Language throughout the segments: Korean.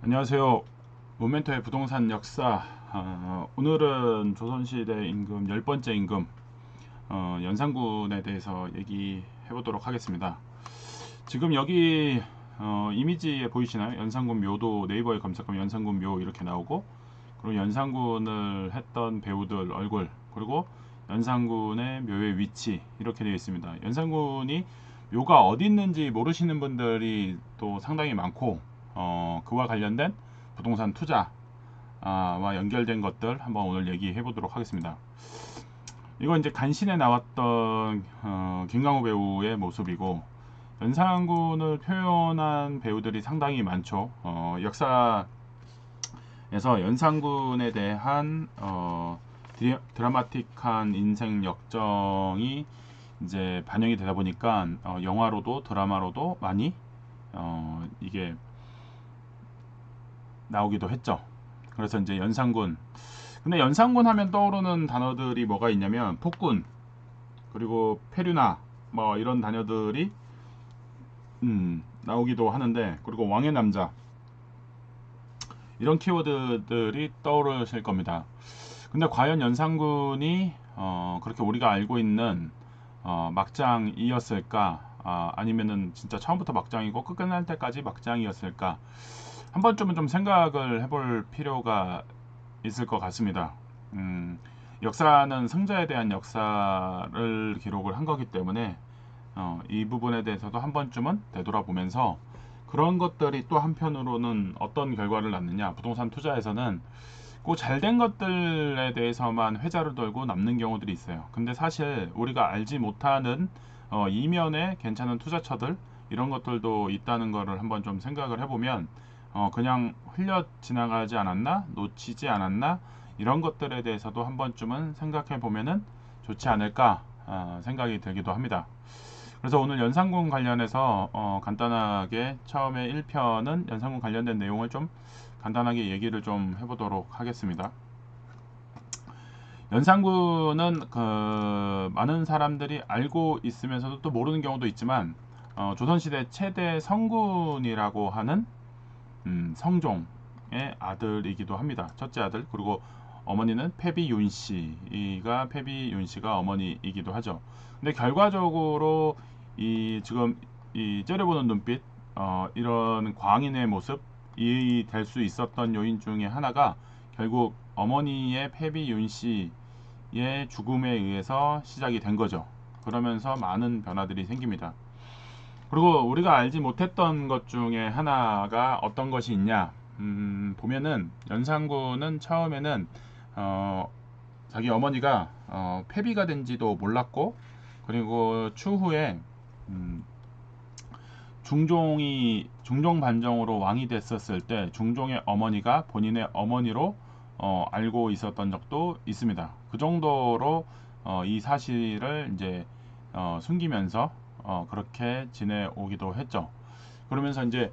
안녕하세요. 모멘토의 부동산 역사. 오늘은 조선시대 임금 10번째 임금 연산군에 대해서 얘기해 보도록 하겠습니다. 지금 여기 이미지에 보이시나요? 연산군 묘도 네이버에 검색하면 연산군 묘 이렇게 나오고, 그리고 연산군을 했던 배우들 얼굴, 그리고 연산군의 묘의 위치 이렇게 되어 있습니다. 연산군이 묘가 어디 있는지 모르시는 분들이 또 상당히 많고, 그와 관련된 부동산 투자와 연결된 것들 한번 오늘 얘기해 보도록 하겠습니다. 이건 이제 간신에 나왔던 김강호 배우의 모습이고, 연산군을 표현한 배우들이 상당히 많죠. 역사에서 연산군에 대한 드라마틱한 인생 역정이 이제 반영이 되다 보니까 영화로도 드라마로도 많이 이게 나오기도 했죠. 그래서 이제 연산군. 근데 연산군 하면 떠오르는 단어들이 뭐가 있냐면 폭군, 그리고 페류나 뭐 이런 단어들이 나오기도 하는데, 그리고 왕의 남자 이런 키워드들이 떠오르실 겁니다. 근데 과연 연산군이 그렇게 우리가 알고 있는 막장이었을까? 아니면은 진짜 처음부터 막장이고 끝날 때까지 막장이었을까? 한 번쯤은 좀 생각을 해볼 필요가 있을 것 같습니다. 역사는 승자에 대한 역사를 기록을 한 거기 때문에 이 부분에 대해서도 한 번쯤은 되돌아보면서, 그런 것들이 또 한편으로는 어떤 결과를 낳느냐, 부동산 투자에서는 꼭 잘된 것들에 대해서만 회자를 돌고 남는 경우들이 있어요. 근데 사실 우리가 알지 못하는 이면에 괜찮은 투자처들, 이런 것들도 있다는 거를 한번 좀 생각을 해보면 그냥 흘려 지나가지 않았나, 놓치지 않았나, 이런 것들에 대해서도 한 번쯤은 생각해 보면은 좋지 않을까 생각이 들기도 합니다. 그래서 오늘 연산군 관련해서 간단하게 처음에 1편은 연산군 관련된 내용을 좀 간단하게 얘기를 좀 해보도록 하겠습니다. 연산군은 많은 사람들이 알고 있으면서도 또 모르는 경우도 있지만, 조선시대 최대 성군이라고 하는 성종의 아들이기도 합니다. 첫째 아들. 그리고 어머니는 패비윤씨가 어머니이기도 하죠. 근데 결과적으로 이 지금 이 째려보는 눈빛, 이런 광인의 모습이 될 수 있었던 요인 중에 하나가 결국 어머니의 패비윤씨의 죽음에 의해서 시작이 된 거죠. 그러면서 많은 변화들이 생깁니다. 그리고 우리가 알지 못했던 것 중에 하나가 어떤 것이 있냐, 보면은 연산군은 처음에는 어, 자기 어머니가 폐비가 된지도 몰랐고, 그리고 추후에 음, 중종 반정으로 왕이 됐었을 때 중종의 어머니가 본인의 어머니로 알고 있었던 적도 있습니다. 그 정도로 이 사실을 이제 숨기면서 그렇게 지내오기도 했죠. 그러면서 이제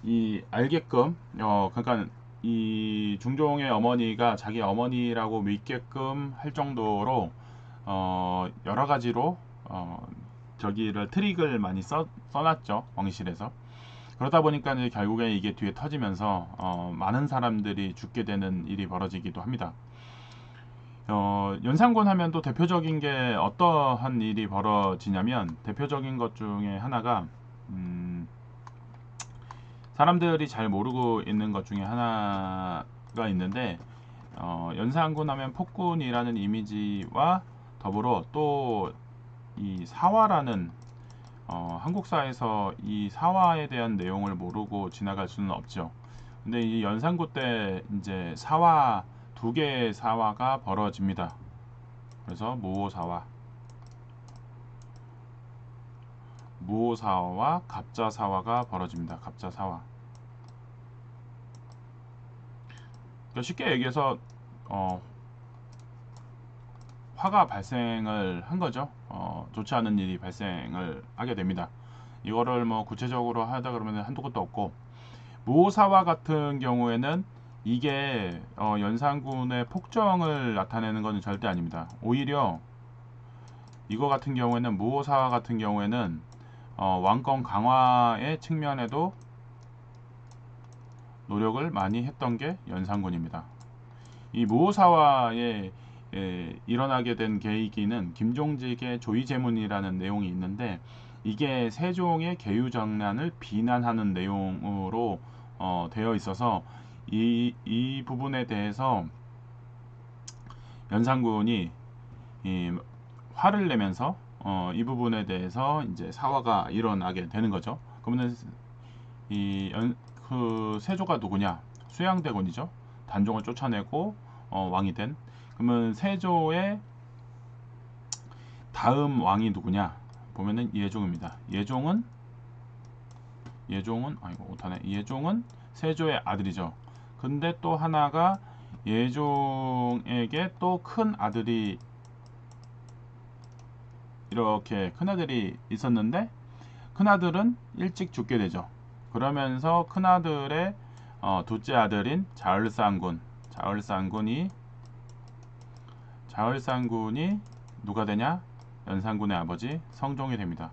이 알게끔 그러니까 이 중종의 어머니가 자기 어머니라고 믿게끔 할 정도로 여러 가지로 저기를 트릭을 많이 써놨죠, 왕실에서. 그러다 보니까 이제 결국에 이게 뒤에 터지면서 많은 사람들이 죽게 되는 일이 벌어지기도 합니다. 연산군 하면 또 대표적인 게 어떠한 일이 벌어지냐면, 대표적인 것 중에 하나가 사람들이 잘 모르고 있는 것 중에 하나가 있는데, 연산군 하면 폭군이라는 이미지와 더불어 또 이 사화라는, 한국사에서 이 사화에 대한 내용을 모르고 지나갈 수는 없죠. 근데 이 연산군 때 이제 사화, 두 개의 사화가 벌어집니다. 그래서 무오사화와 갑자사화가 벌어집니다. 갑자사화. 그러니까 쉽게 얘기해서 어, 화가 발생을 한 거죠. 좋지 않은 일이 발생을 하게 됩니다. 이거를 뭐 구체적으로 하다 그러면 한두 것도 없고, 무오사화 같은 경우에는 이게 연산군의 폭정을 나타내는 것은 절대 아닙니다. 오히려 이거 같은 경우에는, 무오사화 같은 경우에는 왕권 강화의 측면에도 노력을 많이 했던 게 연산군입니다. 이 무오사화에 일어나게 된 계기는 김종직의 조의제문이라는 내용이 있는데, 이게 세종의 계유정난을 비난하는 내용으로 되어 있어서 이 부분에 대해서 연산군이 화를 내면서 이 부분에 대해서 이제 사화가 일어나게 되는 거죠. 그러면 그 세조가 누구냐? 수양대군이죠. 단종을 쫓아내고 왕이 된. 그러면 세조의 다음 왕이 누구냐? 보면은 예종입니다. 예종은 아이고 못하네. 예종은 세조의 아들이죠. 근데 또 하나가 예종에게 또 큰 아들이 이렇게 큰 아들이 있었는데, 큰 아들은 일찍 죽게 되죠. 그러면서 큰 아들의 둘째 아들인 자을산군이 누가 되냐? 연산군의 아버지 성종이 됩니다.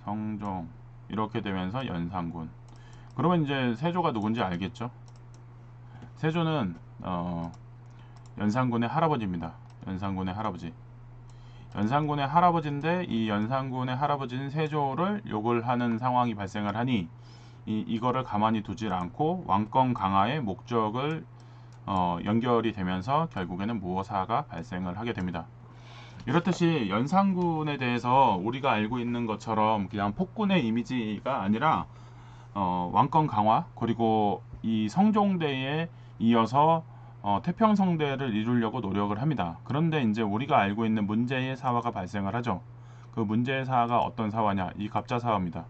성종. 이렇게 되면서 연산군. 그러면 이제 세조가 누군지 알겠죠? 세조는 연산군의 할아버지입니다. 연산군의 할아버지인데, 이 연산군의 할아버지는 세조를 욕을 하는 상황이 발생을 하니 이거를 가만히 두질 않고 왕권 강화의 목적을 연결이 되면서 결국에는 무오사가 발생을 하게 됩니다. 이렇듯이 연산군에 대해서 우리가 알고 있는 것처럼 그냥 폭군의 이미지가 아니라 왕권 강화, 그리고 이 성종대에 이어서 태평성대를 이루려고 노력을 합니다. 그런데 이제 우리가 알고 있는 문제의 사화가 발생을 하죠. 그 문제의 사화가 어떤 사화냐? 이 갑자사화입니다.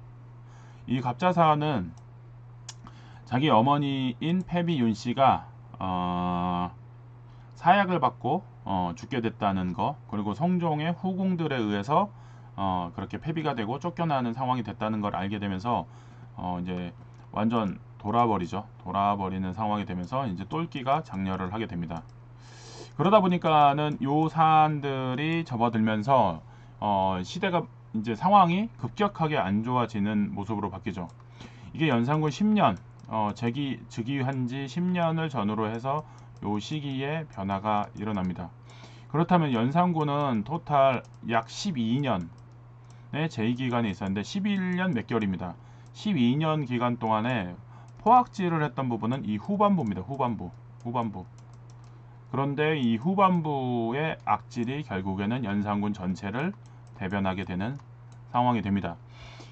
이 갑자사화는 자기 어머니인 패비윤 씨가 사약을 받고 죽게 됐다는 거, 그리고 성종의 후궁들에 의해서 그렇게 패비가 되고 쫓겨나는 상황이 됐다는 걸 알게 되면서 이제 완전 돌아버리는 상황이 되면서 이제 똘끼가 장렬을 하게 됩니다. 그러다 보니까는 요 사안들이 접어들면서 시대가 이제 상황이 급격하게 안 좋아지는 모습으로 바뀌죠. 이게 연산군 10년 즉위한 지 10년을 전후로 해서 요 시기에 변화가 일어납니다. 그렇다면 연산군은 토탈 약 12년의 재위기간이 있었는데 11년 몇 개월입니다. 12년 기간 동안에 포악질을 했던 부분은 이 후반부입니다. 후반부. 그런데 이 후반부의 악질이 결국에는 연산군 전체를 대변하게 되는 상황이 됩니다.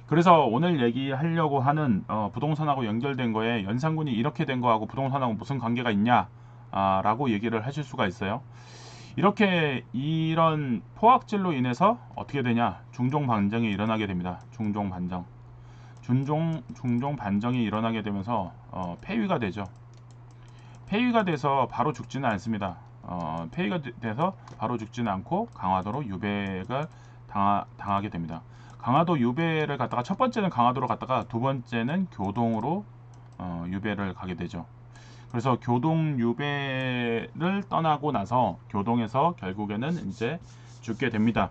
그래서 오늘 얘기하려고 하는 부동산하고 연결된 거에 연산군이 이렇게 된 거하고 부동산하고 무슨 관계가 있냐 라고 얘기를 하실 수가 있어요. 이렇게 이런 포악질로 인해서 어떻게 되냐? 중종 반정이 일어나게 됩니다. 중종 반정이 일어나게 되면서 폐위가 되죠. 폐위가 돼서 바로 죽지는 않습니다. 폐위가 돼서 바로 죽지는 않고 강화도로 유배가 당하게 됩니다. 강화도 유배를 갔다가 첫 번째는 강화도로 갔다가 두 번째는 교동으로 유배를 가게 되죠. 그래서 교동 유배를 떠나고 나서 교동에서 결국에는 이제 죽게 됩니다.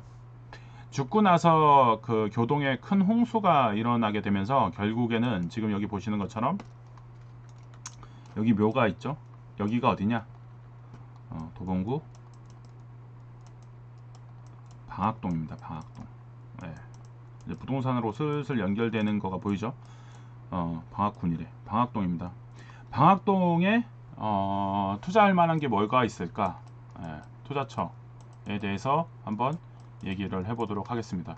죽고 나서 그 교동에 큰 홍수가 일어나게 되면서 결국에는 지금 여기 보시는 것처럼 여기 묘가 있죠. 여기가 어디냐? 도봉구 방학동입니다. 방학동. 네. 이제 부동산으로 슬슬 연결되는 거가 보이죠? 방학군이래. 방학동입니다. 방학동에 투자할 만한 게 뭐가 있을까? 투자처에 대해서 한번 얘기를 해보도록 하겠습니다.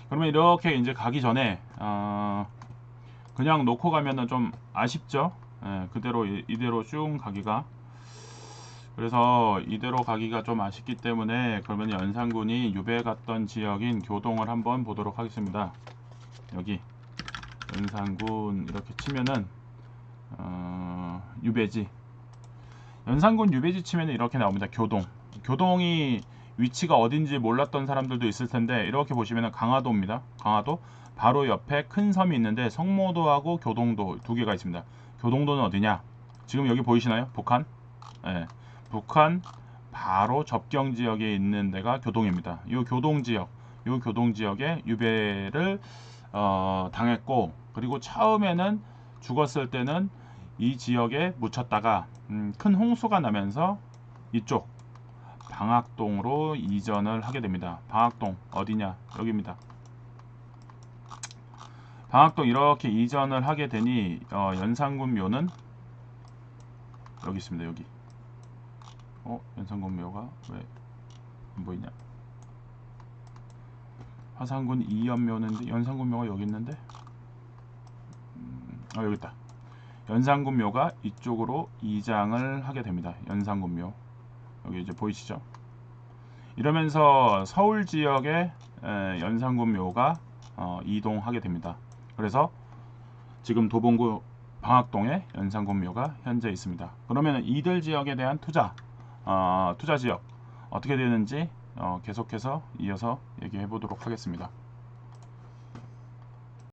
그러면 이렇게 이제 가기 전에 그냥 놓고 가면은 좀 아쉽죠? 그대로 이대로 쭉 가기가. 그래서 이대로 가기가 좀 아쉽기 때문에 그러면 연산군이 유배 갔던 지역인 교동을 한번 보도록 하겠습니다. 여기 연산군 이렇게 치면은 유배지, 연산군 유배지 치면은 이렇게 나옵니다. 교동이 위치가 어딘지 몰랐던 사람들도 있을 텐데 이렇게 보시면은 강화도입니다. 강화도 바로 옆에 큰 섬이 있는데 성모도하고 교동도 두 개가 있습니다. 교동도는 어디냐? 지금 여기 보이시나요? 북한? 네. 북한 바로 접경 지역에 있는 데가 교동입니다. 이 교동 지역에 유배를 당했고, 그리고 처음에는 죽었을 때는 이 지역에 묻혔다가 큰 홍수가 나면서 이쪽 방학동으로 이전을 하게 됩니다. 방학동 어디냐? 여기입니다. 방학동 이렇게 이전을 하게 되니 연산군묘는 여기 있습니다. 여기. 연산군묘가 왜 안 보이냐? 화산군 이연묘인데 연산군묘가 여기 있는데 여기 있다. 연산군묘가 이쪽으로 이장을 하게 됩니다. 연산군묘 여기 이제 보이시죠? 이러면서 서울 지역에 연산군묘가 이동하게 됩니다. 그래서 지금 도봉구 방학동에 연산군묘가 현재 있습니다. 그러면 이들 지역에 대한 투자 지역 어떻게 되는지 계속해서 이어서 얘기해 보도록 하겠습니다.